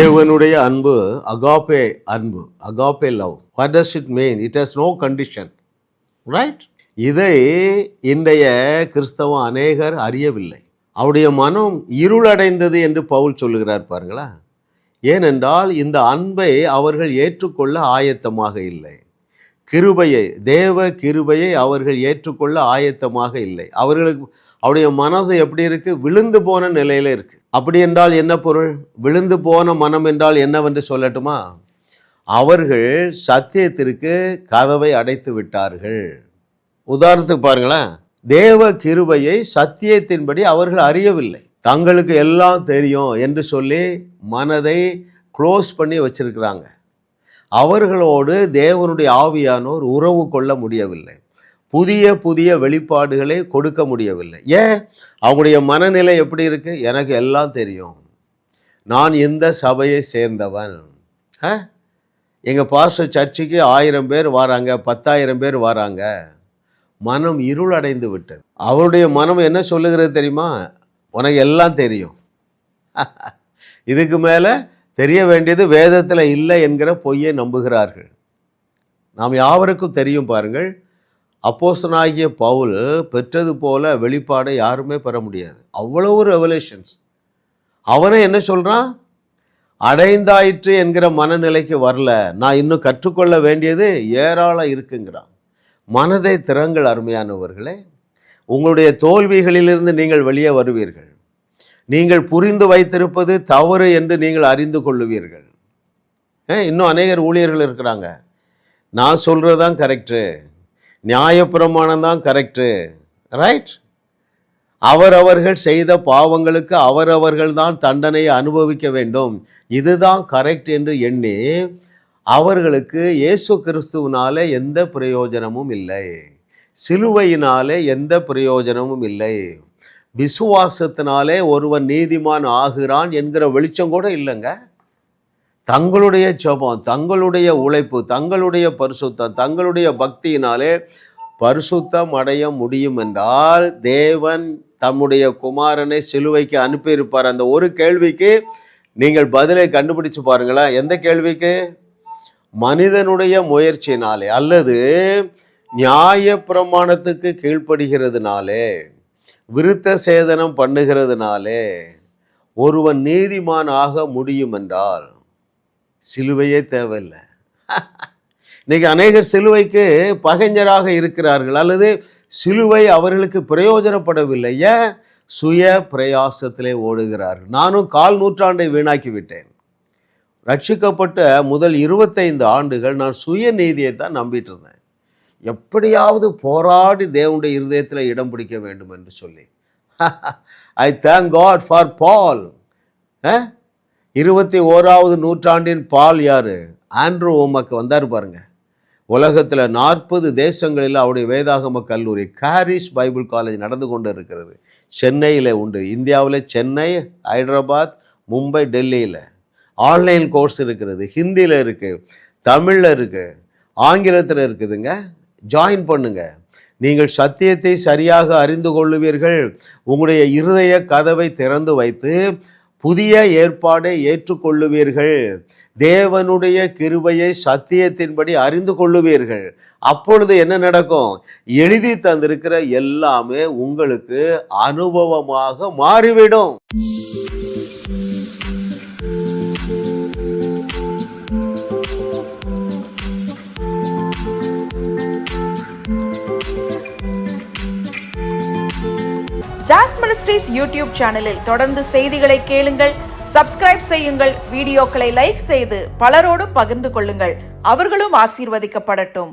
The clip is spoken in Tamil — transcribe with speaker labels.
Speaker 1: தேவனுடைய அன்பு அகாபே அன்பு, agape love. What does it mean? It has no condition, right? இதை இன்றைய கிறிஸ்தவம் அநேகர் அறியவில்லை. அவருடைய மனம் இருளடைந்தது என்று பவுல் சொல்லுகிறார் பாருங்களா. ஏனென்றால் இந்த அன்பை அவர்கள் ஏற்றுக்கொள்ள ஆயத்தமாக இல்லை. கிருபையை, தேவ கிருபையை அவர்கள் ஏற்றுக்கொள்ள ஆயத்தமாக இல்லை. அவர்களுக்கு அவருடைய மனது எப்படி இருக்கு? விழுந்து போன நிலையில இருக்கு. அப்படி என்றால் என்ன பொருள்? விழுந்து போன மனம் என்றால் என்னவென்று சொல்லட்டுமா? அவர்கள் சத்தியத்திற்கு கதவை அடைத்து விட்டார்கள். உதாரணத்துக்கு பாருங்களேன், தேவ கிருபையை சத்தியத்தின்படி அவர்கள் அறியவில்லை. தங்களுக்கு எல்லாம் தெரியும் என்று சொல்லி மனதை க்ளோஸ் பண்ணி வச்சிருக்கிறாங்க. அவர்களோடு தேவனுடைய ஆவியானோர் உறவு கொள்ள முடியவில்லை. புதிய புதிய வெளிப்பாடுகளை கொடுக்க முடியவில்லை. ஏன்? அவங்களுடைய மனநிலை எப்படி இருக்கு? எனக்கு எல்லாம் தெரியும், நான் இந்த சபையை சேர்ந்தவன், எங்கள் பாஸ்டர் சர்ச்சுக்கு 1000 பேர் வராங்க, 10,000 பேர் வராங்க. மனம் இருளடைந்து விட்டது. அவருடைய மனம் என்ன சொல்லுகிறது தெரியுமா? உனக்கு எல்லாம் தெரியும், இதுக்கு மேலே தெரிய வேண்டியது வேதத்தில் இல்லை என்கிற பொய்யை நம்புகிறார்கள். நாம் யாவருக்கும் தெரியும் பாருங்கள், அப்போஸ்தலனாகிய பவுல் பெற்றது போல வெளிப்பாடை யாருமே பெற முடியாது. அவ்வளவு ரெவலேஷன்ஸ். அவனே என்ன சொல்கிறான்? அடைந்தாயிற்று என்கிற மனநிலைக்கு வரல, நான் இன்னும் கற்றுக்கொள்ள வேண்டியது ஏராளம் இருக்குங்கிறான். மனதை திறங்கள் அருமையானவர்களே. உங்களுடைய தோல்விகளிலிருந்து நீங்கள் வெளியே வருவீர்கள். நீங்கள் புரிந்து வைத்திருப்பது தவறு என்று நீங்கள் அறிந்து கொள்ளுவீர்கள். இன்னும் அநேகர் ஊழியர்கள் இருக்கிறாங்க, நான் சொல்கிறது தான் கரெக்டு, நியாயப்பிரமாணம் தான் கரெக்டு, ரைட்? அவரவர்கள் செய்த பாவங்களுக்கு அவரவர்கள் தான் தண்டனையை அனுபவிக்க வேண்டும், இதுதான் கரெக்ட் என்று எண்ணி அவர்களுக்கு இயேசு கிறிஸ்துவினாலே எந்த பிரயோஜனமும் இல்லை, சிலுவையினாலே எந்த பிரயோஜனமும் இல்லை, விசுவாசத்தினாலே ஒருவன் நீதிமான் ஆகிறான் என்கிற வெளிச்சம் கூட இல்லைங்க. தங்களுடைய ஜெபம், தங்களுடைய உழைப்பு, தங்களுடைய பரிசுத்தம், தங்களுடைய பக்தியினாலே பரிசுத்தம் அடைய முடியும் என்றால் தேவன் தம்முடைய குமாரனை சிலுவைக்கு அனுப்பியிருப்பார். அந்த ஒரு கேள்விக்கு நீங்கள் பதிலை கண்டுபிடிச்சு பாருங்களேன். எந்த கேள்விக்கு? மனிதனுடைய முயற்சினாலே அல்லது நியாய பிரமாணத்துக்கு கீழ்ப்படுகிறதுனாலே, விருத்த சேதனம் பண்ணுகிறதுனாலே ஒருவன் நீதிமான் ஆக முடியும் என்றால் சிலுவையே தேவையில்லை. இன்னைக்கு அநேகர் சிலுவைக்கு பகைஞராக இருக்கிறார்கள், அல்லது சிலுவை அவர்களுக்கு பிரயோஜனப்படவில்லை. ஏன்? சுய பிரயாசத்திலே ஓடுகிறார்கள். நானும் 1/4 நூற்றாண்டை வீணாக்கி விட்டேன். ரட்சிக்கப்பட்ட முதல் 25 ஆண்டுகள் நான் சுய நீதியை தான் நம்பிட்டு இருந்தேன். எப்படியாவது போராடி தேவனுடைய இருதயத்தில் இடம் பிடிக்க வேண்டும் என்று சொல்லி. I thank God for Paul. 21வது நூற்றாண்டின் பால் யாரு? ஆண்ட்ரூ ஓமக் வந்தார் பாருங்க. உலகத்தில் 40 தேசங்களில் அவருடைய வேதாகம கல்லூரி, காரிஸ் பைபிள் காலேஜ் நடந்து கொண்டு இருக்கிறது. சென்னையில் உண்டு, இந்தியாவில் சென்னை, ஹைதராபாத், மும்பை, டெல்லியில். ஆன்லைன் கோர்ஸ் இருக்கிறது, ஹிந்தியில் இருக்குது, தமிழில் இருக்குது, ஆங்கிலத்தில் இருக்குதுங்க. ஜாயின் பண்ணுங்க. நீங்கள் சத்தியத்தை சரியாக அறிந்து கொள்ளுவீர்கள். உங்களுடைய இருதய கதவை திறந்து வைத்து புதிய ஏற்பாடை ஏற்றுக்கொள்ளுவீர்கள். தேவனுடைய கிருபையை சத்தியத்தின்படி அறிந்து கொள்ளுவீர்கள். அப்பொழுது என்ன நடக்கும்? எழுதி தந்திருக்கிற எல்லாமே உங்களுக்கு அனுபவமாக மாறிவிடும்.
Speaker 2: ஜாஸ் மினிஸ்ட்ரீஸ் யூடியூப் சேனலில் தொடர்ந்து செய்திகளை கேளுங்கள், சப்ஸ்கிரைப் செய்யுங்கள், வீடியோக்களை லைக் செய்து பலரோடும் பகிர்ந்து கொள்ளுங்கள். அவர்களும் ஆசீர்வதிக்கப்படட்டும்.